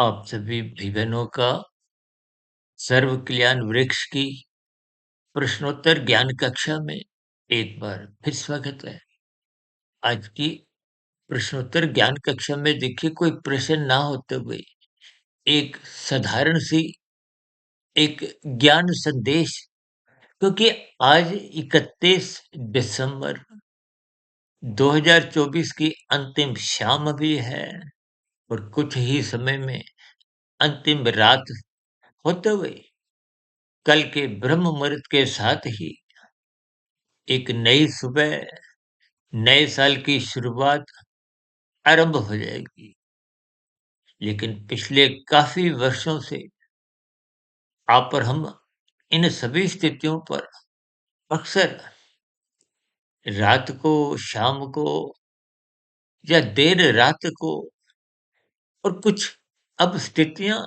आप सभी भाई-बहनों का सर्व कल्याण वृक्ष की प्रश्नोत्तर ज्ञान कक्षा में एक बार फिर स्वागत है। आज की प्रश्नोत्तर ज्ञान कक्षा में देखिए कोई प्रश्न ना होते हुए एक साधारण सी एक ज्ञान संदेश, क्योंकि आज 31 दिसंबर 2024 की अंतिम शाम भी है और कुछ ही समय में अंतिम रात होते हुए कल के ब्रह्म मुहूर्त के साथ ही एक नई सुबह, नए साल की शुरुआत आरंभ हो जाएगी। लेकिन पिछले काफ़ी वर्षों से आप और हम इन सभी स्थितियों पर अक्सर रात को, शाम को या देर रात को और कुछ अब स्थितियाँ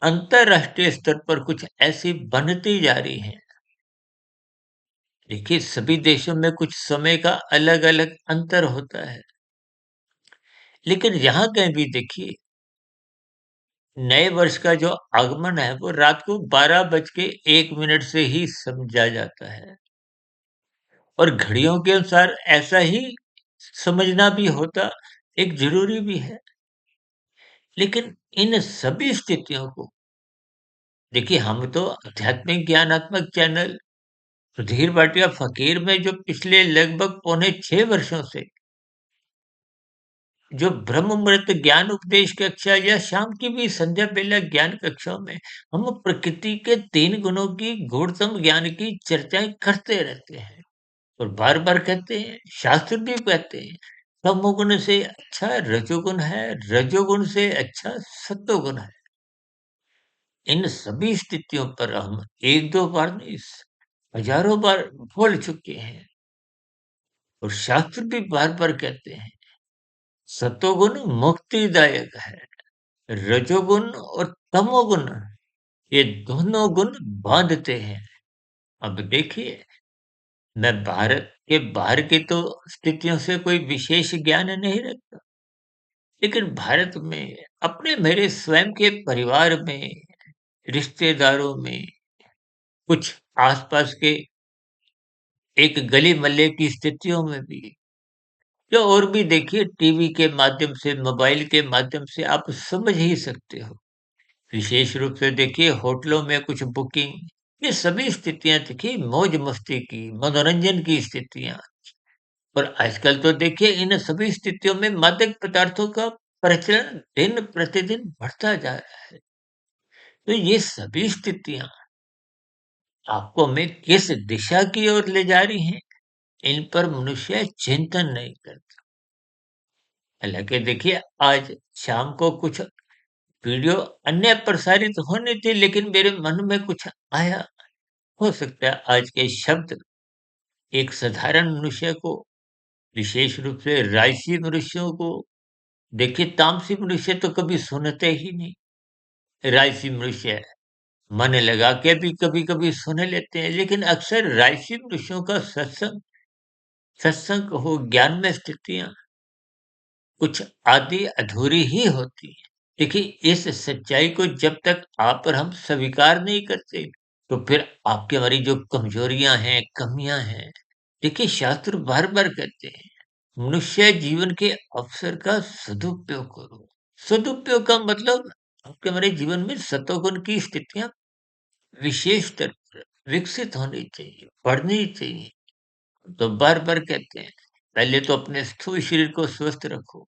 अंतर्राष्ट्रीय स्तर पर कुछ ऐसी बनती जा रही हैं। देखिए, सभी देशों में कुछ समय का अलग-अलग अंतर होता है। लेकिन यहाँ कहीं भी देखिए नए वर्ष का जो आगमन है वो रात को 12 बज के 1 मिनट से ही समझा जाता है और घड़ियों के अनुसार ऐसा ही समझना भी होता एक जरूरी भी है। लेकिन इन सभी स्थितियों को देखिए, हम तो आध्यात्मिक ज्ञानात्मक चैनल सुधीर भाटिया फकीर में जो पिछले लगभग पौने 6 वर्षों से जो ब्रह्म मुहूर्त ज्ञान उपदेश कक्षा या शाम की भी संध्या बेला ज्ञान कक्षाओं में हम प्रकृति के 3 गुणों की गूढ़तम ज्ञान की चर्चाएं करते रहते हैं और बार बार कहते हैं, शास्त्र भी कहते हैं, तमोगुण से अच्छा रजोगुण है, रजोगुण से अच्छा सत्वगुण है। इन सभी स्थितियों पर हम एक दो बार नहीं, हजारों बार बोल चुके हैं और शास्त्र भी बार बार कहते हैं, सत्वगुण मुक्तिदायक है, रजोगुण और तमोगुण ये दोनों गुण बांधते हैं। अब देखिए, मैं भारत के बाहर की तो स्थितियों से कोई विशेष ज्ञान नहीं रखता, लेकिन भारत में अपने मेरे स्वयं के परिवार में, रिश्तेदारों में, कुछ आसपास के एक गली मोहल्ले की स्थितियों में भी, या और भी देखिए टीवी के माध्यम से, मोबाइल के माध्यम से आप समझ ही सकते हो। विशेष रूप से देखिए होटलों में कुछ बुकिंग, ये सभी स्थितियाँ देखिए मौज-मस्ती की, मनोरंजन की स्थितियाँ। और आजकल तो देखिए इन सभी स्थितियों में मादक पदार्थों का प्रचलन दिन-प्रतिदिन बढ़ता जा रहा है। तो ये सभी स्थितियाँ आपको हमें किस दिशा की ओर ले जा रही हैं, इन पर मनुष्य चिंतन नहीं करता। हालाँकि देखिए आज शाम को कुछ वीडियो अन्य प्रसारित होनी थी, लेकिन मेरे मन में कुछ आया। हो सकता है आज के शब्द एक साधारण मनुष्य को, विशेष रूप से राजसी मनुष्यों को, देखिए तामसी मनुष्य तो कभी सुनते ही नहीं। राजसी मनुष्य मन लगा के भी कभी-कभी सुन लेते हैं, लेकिन अक्सर राजसी मनुष्यों का सत्संग सत्संग हो, ज्ञान में स्थितियाँ कुछ आधी अधूरी ही होती है। देखिए इस सच्चाई को जब तक आप और हम स्वीकार नहीं करते, तो फिर आपकी हमारी जो कमजोरियां हैं, कमियां हैं, देखिए शास्त्र बार-बार कहते हैं, मनुष्य जीवन के अवसर का सदुपयोग करो। सदुपयोग का मतलब आपके हमारे जीवन में सतोगुण की स्थितियां विशेष स्तर पर विकसित होनी चाहिए, बढ़नी चाहिए। तो बार-बार कहते हैं, पहले तो अपने स्थूल शरीर को स्वस्थ रखो,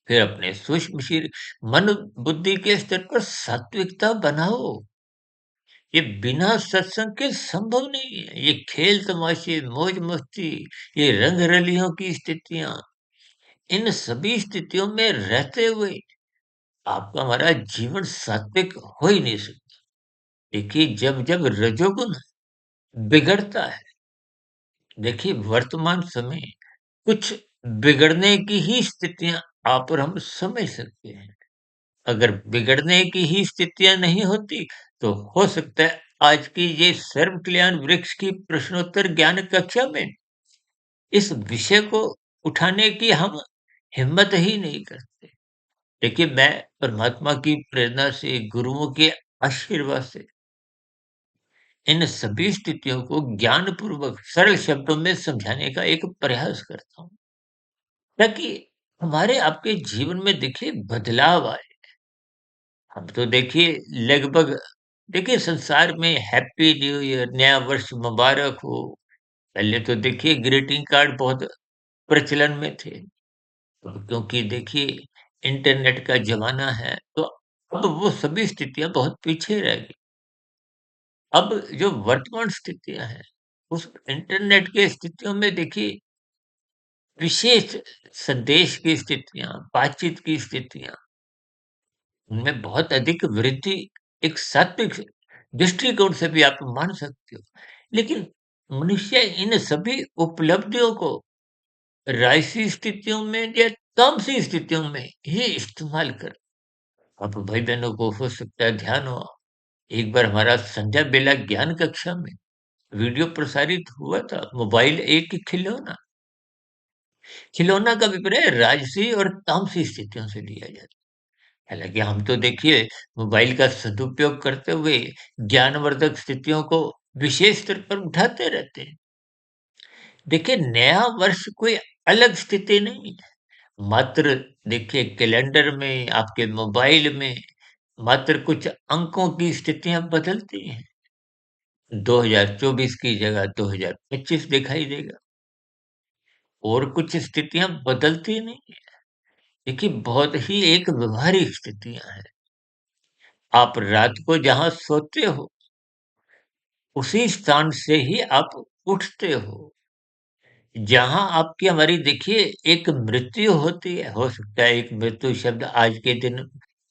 फिर अपने सूक्ष्म शरीर, मन बुद्धि के स्तर पर सात्विकता बनाओ। ये बिना सत्संग के संभव नहीं है। ये खेल तमाशे, मौज मस्ती, ये रंग रलियों की स्थितियां, इन सभी स्थितियों में रहते हुए आपका हमारा जीवन सात्विक हो ही नहीं सकता। देखिए जब जब रजोगुण बिगड़ता है, देखिए वर्तमान समय कुछ बिगड़ने की ही स्थितियां आप और हम समझ सकते हैं। अगर बिगड़ने की ही स्थितियां नहीं होती, तो हो सकता है आज की ये सर्व कल्याण वृक्ष की प्रश्नोत्तर ज्ञान कक्षा में इस विषय को उठाने की हम हिम्मत ही नहीं करते। देखिए, मैं परमात्मा की प्रेरणा से, गुरुओं के आशीर्वाद से इन सभी स्थितियों को ज्ञानपूर्वक सरल शब्दों में समझाने का एक प्रयास करता हूँ, ताकि हमारे आपके जीवन में देखिए बदलाव आए। हम तो देखिए लगभग देखिए संसार में हैप्पी न्यू ईयर, नया वर्ष मुबारक हो, पहले तो देखिए ग्रीटिंग कार्ड बहुत प्रचलन में थे। अब क्योंकि देखिए इंटरनेट का ज़माना है, तो अब वो सभी स्थितियाँ बहुत पीछे रह गई। अब जो वर्तमान स्थितियाँ हैं, उस इंटरनेट की स्थितियों में देखिए विशेष संदेश की स्थितियाँ, बातचीत की स्थितियाँ, उनमें बहुत अधिक वृद्धि एक सात्विक दृष्टिकोण से भी आप मान सकते हो। लेकिन मनुष्य इन सभी उपलब्धियों को राजसी स्थितियों में या तामसी स्थितियों में ही इस्तेमाल कर। अब भाई-बहनों को हो सकता है ध्यान हो, एक बार हमारा संध्या बेला ज्ञान कक्षा में वीडियो प्रसारित हुआ था, मोबाइल एक खिलौना। खिलौना का अभिप्राय राजसी और तामसी स्थितियों से लिया जाता है। हालाँकि हम तो देखिए मोबाइल का सदुपयोग करते हुए ज्ञानवर्धक स्थितियों को विशेष स्तर पर उठाते रहते हैं। देखिए नया वर्ष कोई अलग स्थिति नहीं है, मात्र देखिए कैलेंडर में, आपके मोबाइल में मात्र कुछ अंकों की स्थितियाँ बदलती हैं। 2024 की जगह 2025 दिखाई देगा और कुछ स्थितियाँ बदलती नहीं हैं। देखिए बहुत ही एक व्यवहारिक स्थितियाँ हैं। आप रात को जहाँ सोते हो, उसी स्थान से ही आप उठते हो। जहाँ आपकी हमारी देखिए एक मृत्यु होती है, हो सकता है एक मृत्यु शब्द आज के दिन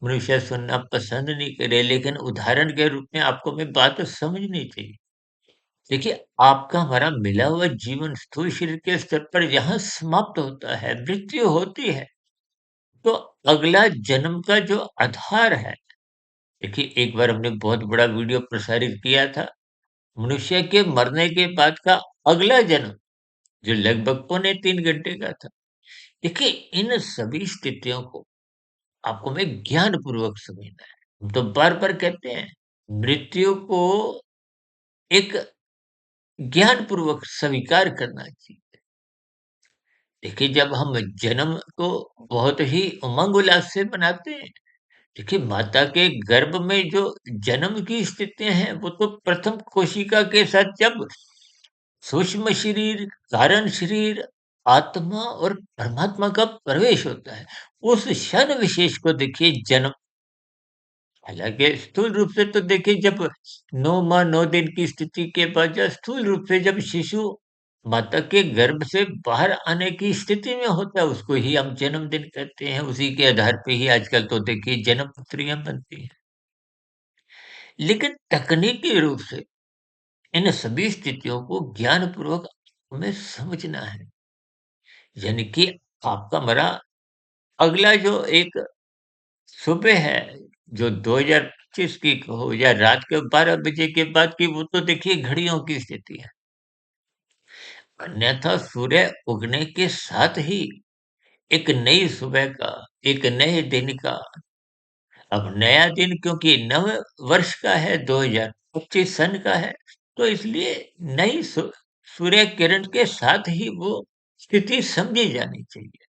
मनुष्य सुनना पसंद नहीं करे, लेकिन उदाहरण के रूप में आपको मैं बात समझनी चाहिए। देखिए, आपका हमारा मिला हुआ जीवन स्थूल शरीर के स्तर पर जहाँ समाप्त होता है, मृत्यु होती है, तो अगला जन्म का जो आधार है, देखिए एक बार हमने बहुत बड़ा वीडियो प्रसारित किया था, मनुष्य के मरने के बाद का अगला जन्म, जो लगभग पौने 3 घंटे का था। देखिए, इन सभी स्थितियों को आपको मैं ज्ञानपूर्वक समझना है। हम तो बार-बार कहते हैं, मृत्यु को एक ज्ञानपूर्वक स्वीकार करना चाहिए। देखिए, जब हम जन्म को बहुत ही उमंग-उल्लास से मनाते हैं, देखिए माता के गर्भ में जो जन्म की स्थितियाँ हैं, वो तो प्रथम कोशिका के साथ जब सूक्ष्म शरीर, कारण शरीर, आत्मा और परमात्मा का प्रवेश होता है, उस क्षण विशेष को देखिए जन्म। हालाँकि स्थूल रूप से तो देखिए जब 9 माह 9 दिन की स्थिति के बाद या स्थूल रूप से जब शिशु माता के गर्भ से बाहर आने की स्थिति में होता है, उसको ही हम जन्मदिन कहते हैं। उसी के आधार पे ही आजकल तो देखिए जन्मपत्रियाँ बनती हैं। लेकिन तकनीकी रूप से इन सभी स्थितियों को ज्ञानपूर्वक हमें समझना है। यानी कि आपका हमारा अगला जो एक सुबह है, जो 2025 की हो या रात के 12 बजे के बाद की, वो तो देखिए घड़ियों की स्थिति है। अन्यथा सूर्य उगने के साथ ही एक नई सुबह का, एक नए दिन का, अब नया दिन क्योंकि नव वर्ष का है, 2025 सन का है, तो इसलिए नई सूर्य किरण के साथ ही वो स्थिति समझी जानी चाहिए।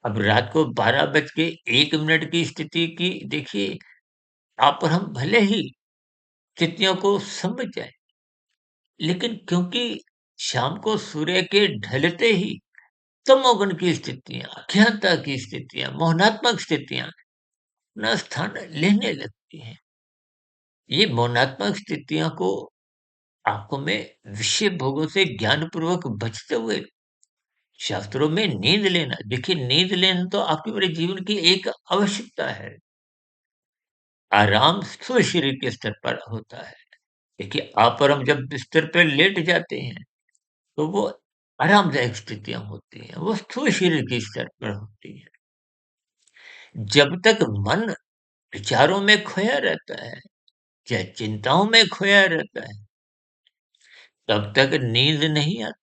अब रात को 12 बज के 1 मिनट की स्थिति की देखिए, आप और हम भले ही स्थितियों को समझ जाएँ, लेकिन क्योंकि शाम को सूर्य के ढलते ही तमोगुण की स्थितियाँ, अज्ञानता की स्थितियाँ, मोहनात्मक स्थितियाँ अपना स्थान लेने लगती हैं। ये मोहनात्मक स्थितियों को आपको मैं विषय भोगों से ज्ञानपूर्वक बचते हुए शास्त्रों में नींद लेना, देखिए नींद लेना तो आपके पूरे जीवन की एक आवश्यकता है। आराम स्थूल शरीर के स्तर पर होता है। देखिए आप और हम जब बिस्तर पे लेट जाते हैं, तो वो आरामदायक स्थितियाँ होती हैं, वो स्थूल शरीर के स्तर पर होती हैं। जब तक मन विचारों में खोया रहता है, या चिंताओं में खोया रहता है, तब तक नींद नहीं आती।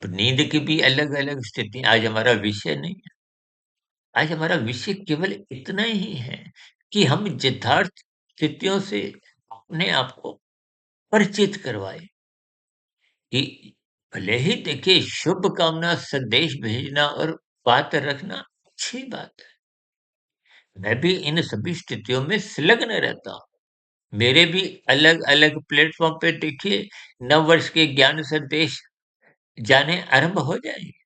तो नींद की भी अलग-अलग स्थिति आज हमारा विषय नहीं है। आज हमारा विषय केवल इतना ही है कि हम यथार्थ स्थितियों से अपने आप को परिचित करवाएँ कि भले ही देखिए शुभ कामना संदेश भेजना और बात रखना अच्छी बात है। मैं भी इन सभी स्थितियों में संलग्न रहता हूँ। मेरे भी अलग-अलग प्लेटफ़ॉर्म पे देखिए नववर्ष के ज्ञान संदेश जाने आरंभ हो जाएँगे।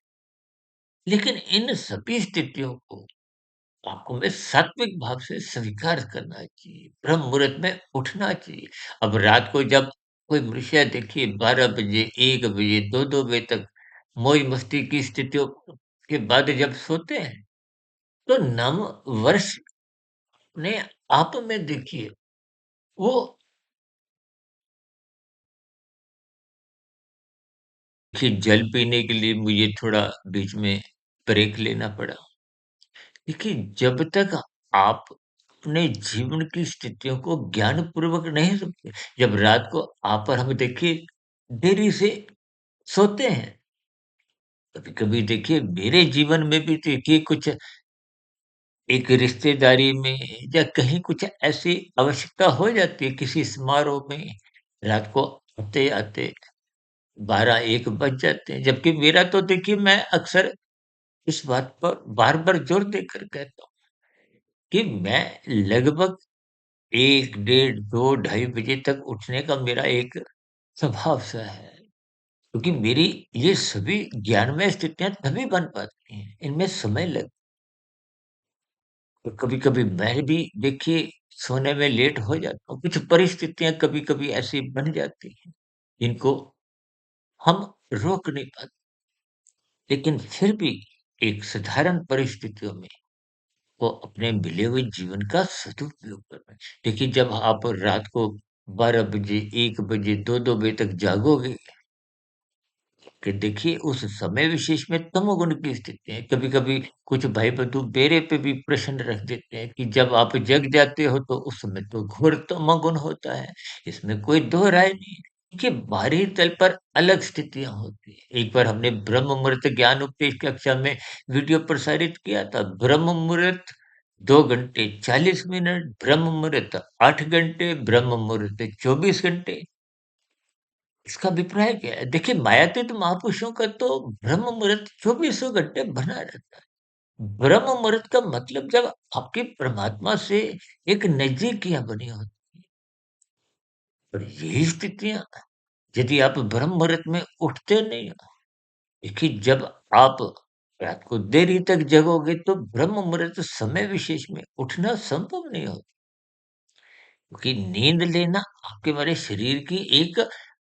लेकिन इन सभी स्थितियों को आपको में सात्विक भाव से स्वीकार करना चाहिए, ब्रह्म मुहूर्त में उठना चाहिए। अब रात को जब कोई मनुष्य देखिए 12 बजे, 1 बजे, 2-2 बजे तक मौज-मस्ती की स्थितियों के बाद जब सोते हैं, तो नव वर्ष अपने आप में देखिए वो देखिए जल पीने के लिए मुझे थोड़ा बीच में ब्रेक लेना पड़ा। देखिए, जब तक आप अपने जीवन की स्थितियों को ज्ञानपूर्वक नहीं समझे, जब रात को आप और हम देखिए देरी से सोते हैं, कभी-कभी देखिए मेरे जीवन में भी देखिए कुछ एक रिश्तेदारी में या कहीं कुछ ऐसी आवश्यकता हो जाती है किसी समारोह में, रात को आते-आते 12-1 बज जाते हैं। जबकि मेरा तो देखिए मैं अक्सर इस बात पर बार-बार जोर देकर कहता हूँ कि मैं लगभग 1 डेढ़ 2 ढाई बजे तक उठने का मेरा एक स्वभाव सा है। क्योंकि मेरी ये सभी ज्ञानमय स्थितियाँ तभी बन पाती हैं, इनमें समय लग तो कभी-कभी मैं भी देखिए सोने में लेट हो जाता हूँ। कुछ परिस्थितियाँ कभी-कभी ऐसी बन जाती हैं, जिनको हम रोक नहीं पाते। लेकिन फिर भी एक साधारण परिस्थितियों में को अपने मिले हुए जीवन का सदुपयोग करना। देखिए जब आप रात को 12 बजे, 1 बजे, 2-2 बजे तक जागोगे, कि देखिए उस समय विशेष में तमोगुण की स्थिति है। कभी-कभी कुछ भाई-बंधु मेरे पे भी प्रश्न रख देते हैं कि जब आप जग जाते हो तो उस समय तो घोर तमोगुण होता है। इसमें कोई दो राय नहीं है। देखिए बाहरी तल पर अलग स्थितियाँ होती हैं। एक बार हमने ब्रह्म मुहूर्त ज्ञान उपदेश कक्षा में वीडियो प्रसारित किया था। ब्रह्म मुहूर्त 2 घंटे 40 मिनट, ब्रह्म मुहूर्त 8 घंटे, ब्रह्म मुहूर्त 24 घंटे। इसका अभिप्राय क्या है? देखिए मायातीत महापुरुषों का तो ब्रह्म मुहूर्त चौबीसों घंटे बना रहता है। ब्रह्म मुहूर्त का मतलब जब आपकी परमात्मा से एक नज़दीकियाँ बनी होती हैं और यही स्थितियाँ यदि आप ब्रह्म मुहूर्त में उठते नहीं हो, देखिए जब आप रात को देरी तक जगोगे तो ब्रह्म मुहूर्त समय विशेष में उठना संभव नहीं होता। क्योंकि नींद लेना आपके हमारे शरीर की एक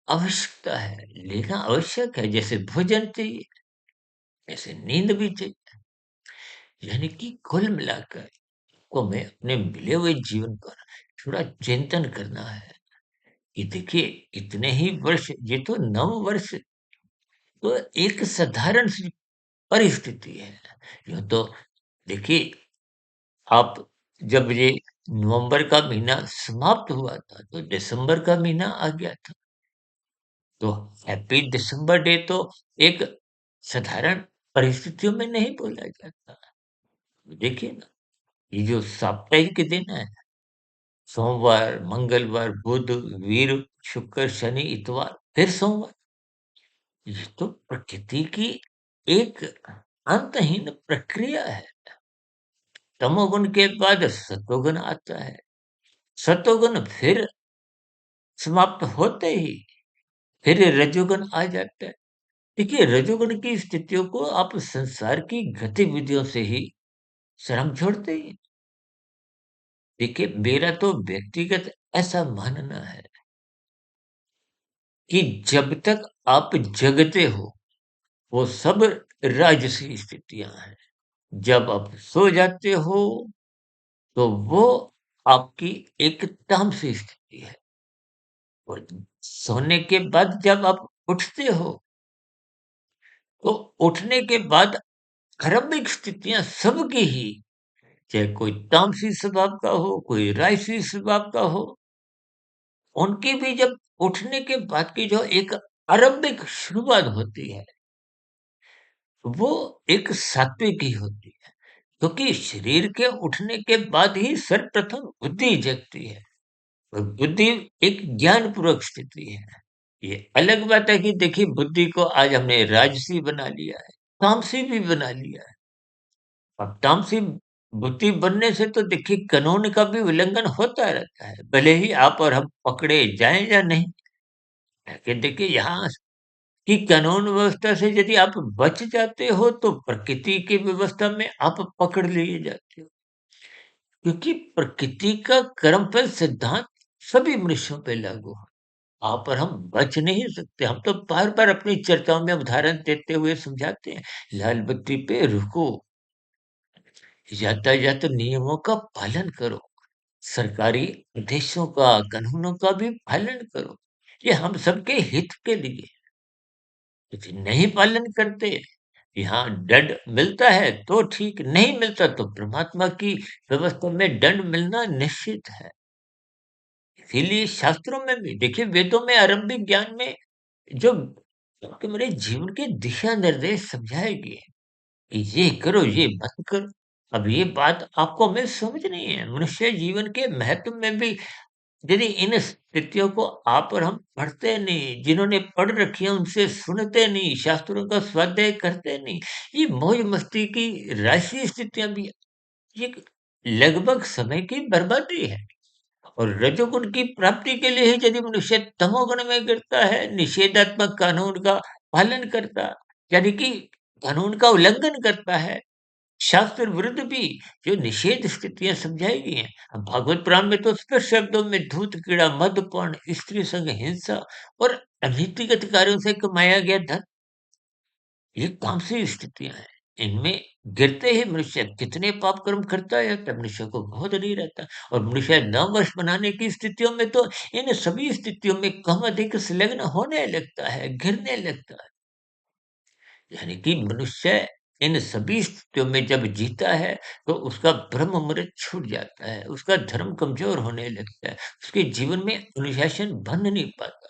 आवश्यकता है, लेना आवश्यक है, जैसे भोजन चाहिए, ऐसे नींद भी चाहिए। यानी कि कुल मिलाकर को हमें अपने मिले हुए जीवन पर थोड़ा चिंतन करना है कि देखिए इतने ही वर्ष ये तो नव वर्ष तो एक साधारण सी परिस्थिति है। यूँ तो देखिए आप जब ये नवंबर का महीना समाप्त हुआ था, तो दिसंबर का महीना आ गया था। तो हैप्पी दिसंबर डे तो एक साधारण परिस्थितियों में नहीं बोला जाता। देखिए ना, ये जो साप्ताहिक दिन है, सोमवार, मंगलवार, बुध, वीर, शुक्र, शनि, इतवार, फिर सोमवार, ये तो प्रकृति की एक अंतहीन प्रक्रिया है। तमोगुण के बाद सतोगुण आता है। सतोगुण फिर समाप्त होते ही फिर रजोगुण आ जाता है। देखिए रजोगुण की स्थितियों को आप संसार की गतिविधियों से ही शर्म छोड़ते ही देखिए मेरा तो व्यक्तिगत ऐसा मानना है कि जब तक आप जगते हो वो सब राजसी स्थितियां हैं। जब आप सो जाते हो तो वो आपकी एक तामसी स्थिति है और सोने के बाद जब आप उठते हो तो उठने के बाद आरंभिक स्थितियां सबकी ही चाहे कोई तामसी स्वभाव का हो, कोई राजसी स्वभाव का हो, उनकी भी जब उठने के बाद की जो एक आरंभिक शुरुआत होती है, वो एक सात्विक ही होती है। क्योंकि शरीर के उठने के बाद ही सर्वप्रथम बुद्धि जगती है और बुद्धि एक ज्ञानपूर्वक स्थिति है। ये अलग बात है कि देखिए बुद्धि को आज हमने राजसी बना लिया है, तामसी भी बना लिया है। अब तामसी बुद्धि बनने से तो देखिए कानून का भी उल्लंघन होता रहता है, भले ही आप और हम पकड़े जाएँ या नहीं। लेकिन देखिए यहाँ की कानून व्यवस्था से यदि आप बच जाते हो तो प्रकृति की व्यवस्था में आप पकड़ लिए जाते हो। क्योंकि प्रकृति का कर्मफल सिद्धांत सभी मनुष्यों पे लागू है। आप और हम बच नहीं सकते। हम तो बार-बार अपनी चर्चाओं में उदाहरण देते हुए समझाते हैं, लाल बत्ती पे रुको, यातायात नियमों का पालन करो, सरकारी आदेशों का, कानूनों का भी पालन करो। ये हम सबके हित के लिए है। यदि नहीं पालन करते, यहाँ दंड मिलता है तो ठीक, नहीं मिलता तो परमात्मा की व्यवस्था में दंड मिलना निश्चित है। इसीलिए शास्त्रों में भी देखिए वेदों में आरंभिक ज्ञान में जो आपके मेरे जीवन के दिशा निर्देश समझाए गए हैं कि ये करो ये मत करो। अब ये बात आपको हमें समझनी है। मनुष्य जीवन के महत्व में भी यदि इन स्थितियों को आप और हम पढ़ते नहीं, जिन्होंने पढ़ रखी है उनसे सुनते नहीं, शास्त्रों का स्वाध्याय करते नहीं, ये मौज मस्ती की राशि स्थितियां भी ये लगभग समय की बर्बादी है। और रजोगुण की प्राप्ति के लिए ही यदि मनुष्य तमोगुण में गिरता है, निषेधात्मक कानून का पालन करता, यानी कि कानून का उल्लंघन करता है, शास्त्र विरुद्ध भी जो निषेध स्थितियाँ समझाई गई हैं। अब भागवत पुराण में तो स्पष्ट शब्दों में धूर्त कीड़ा, मद्यपान, स्त्री संग, हिंसा और अनैतिक कार्यों से कमाया गया धन, ये तामसी स्थितियाँ हैं। इनमें गिरते ही मनुष्य कितने पाप कर्म करता है तब मनुष्य को बोध नहीं रहता और मनुष्य नववश बनाने की स्थितियों में तो इन सभी स्थितियों में कम अधिक संलग्न होने लगता है, गिरने लगता है। यानी कि मनुष्य इन सभी स्थितियों में जब जीता है तो उसका ब्रह्म मुहूर्त छूट जाता है, उसका धर्म कमजोर होने लगता है, उसके जीवन में अनुशासन बन नहीं पाता।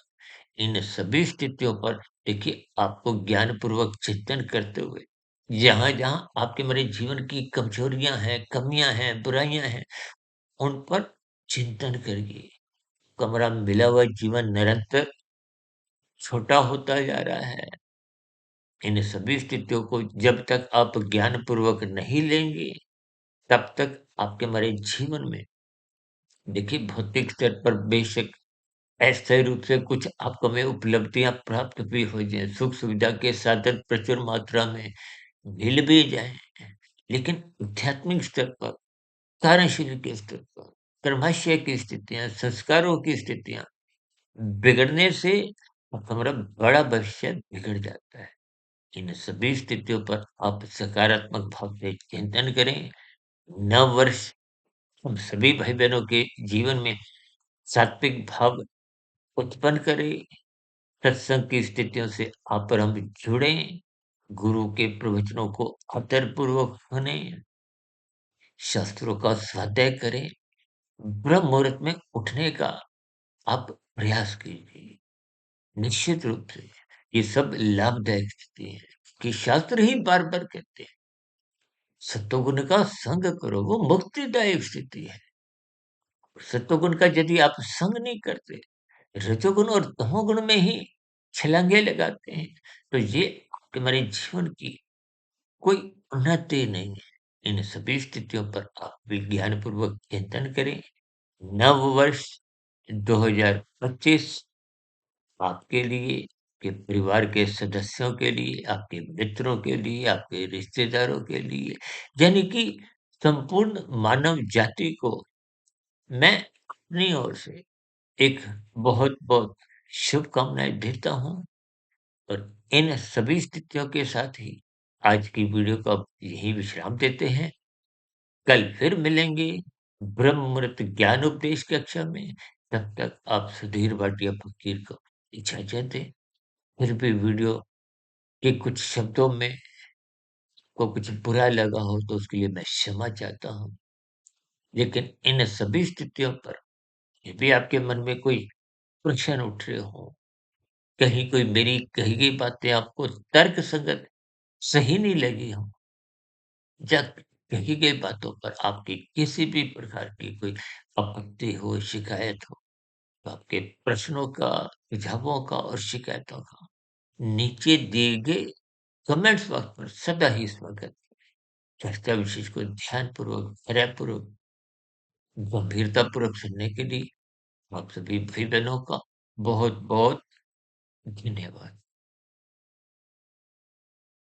इन सभी स्थितियों पर देखिए आपको ज्ञानपूर्वक चिंतन करते हुए जहाँ-जहाँ आपके मेरे जीवन की कमजोरियाँ हैं, कमियाँ हैं, बुराइयाँ हैं, उन पर चिंतन करिए। कमरा मिला हुआ जीवन निरंतर छोटा होता जा रहा है। इन सभी स्थितियों को जब तक आप ज्ञानपूर्वक नहीं लेंगे, तब तक आपके हमारे जीवन में देखिए भौतिक स्तर पर बेशक अस्थायी रूप से कुछ आपको में उपलब्धियाँ प्राप्त भी हो जाएँ, सुख-सुविधा के साधन प्रचुर मात्रा में मिल भी जाएँ। लेकिन आध्यात्मिक स्तर पर, कार्यशील के स्तर पर, कर्माशय की स्थितियाँ, संस्कारों की स्थितियाँ बिगड़ने से हमारा बड़ा भविष्य बिगड़ जाता है। इन सभी स्थितियों पर आप सकारात्मक भाव से चिंतन करें। नव वर्ष हम सभी भाई-बहनों के जीवन में सात्विक भाव उत्पन्न करे, सत्संग की स्थितियों से आप और हम जुड़ें, गुरु के प्रवचनों को आदरपूर्वक सुनें, शास्त्रों का स्वाध्याय करें, ब्रह्म मुहूर्त में उठने का आप प्रयास कीजिए। निश्चित रूप से ये सब लाभदायक स्थिति है कि शास्त्र ही बार-बार कहते हैं, सत्वगुण का संग करो, वो मुक्तिदायक स्थिति है। सत्वगुण का यदि आप संग नहीं करते, रजोगुण और तमोगुण में ही छलांगे लगाते हैं, तो ये आपके हमारे जीवन की कोई उन्नति नहीं है। इन सभी स्थितियों पर आप विज्ञानपूर्वक चिंतन करें। नव वर्ष 2025 आपके लिए, आपके परिवार के सदस्यों के लिए, आपके मित्रों के लिए, आपके रिश्तेदारों के लिए, यानी कि संपूर्ण मानव जाति को मैं अपनी ओर से एक बहुत-बहुत शुभकामनाएँ देता हूँ और इन सभी स्थितियों के साथ ही आज की वीडियो को अब यहीं विश्राम देते हैं। कल फिर मिलेंगे ब्रह्म मुहूर्त ज्ञान उपदेश कक्षा में। तब तक आप सुधीर भाटिया फकीर को इजाज़त दें। फिर भी वीडियो के कुछ शब्दों में को कुछ बुरा लगा हो तो उसके लिए मैं क्षमा चाहता हूँ। लेकिन इन सभी स्थितियों पर यदि आपके मन में कोई प्रश्न उठ रहे हों, कहीं कोई मेरी कही गई बातें आपको तर्कसंगत सही नहीं लगी हों, या कही गई बातों पर आपकी किसी भी प्रकार की कोई आपत्ति हो, शिकायत हो, तो आपके प्रश्नों का, सुझावों का और शिकायतों का नीचे दिए गए कमेंट्स बॉक्स पर सदा ही स्वागत। चर्चा विशेष को ध्यानपूर्वक, धैर्यपूर्वक, गंभीरतापूर्वक सुनने के लिए आप सभी भाई-बहनों का बहुत-बहुत धन्यवाद।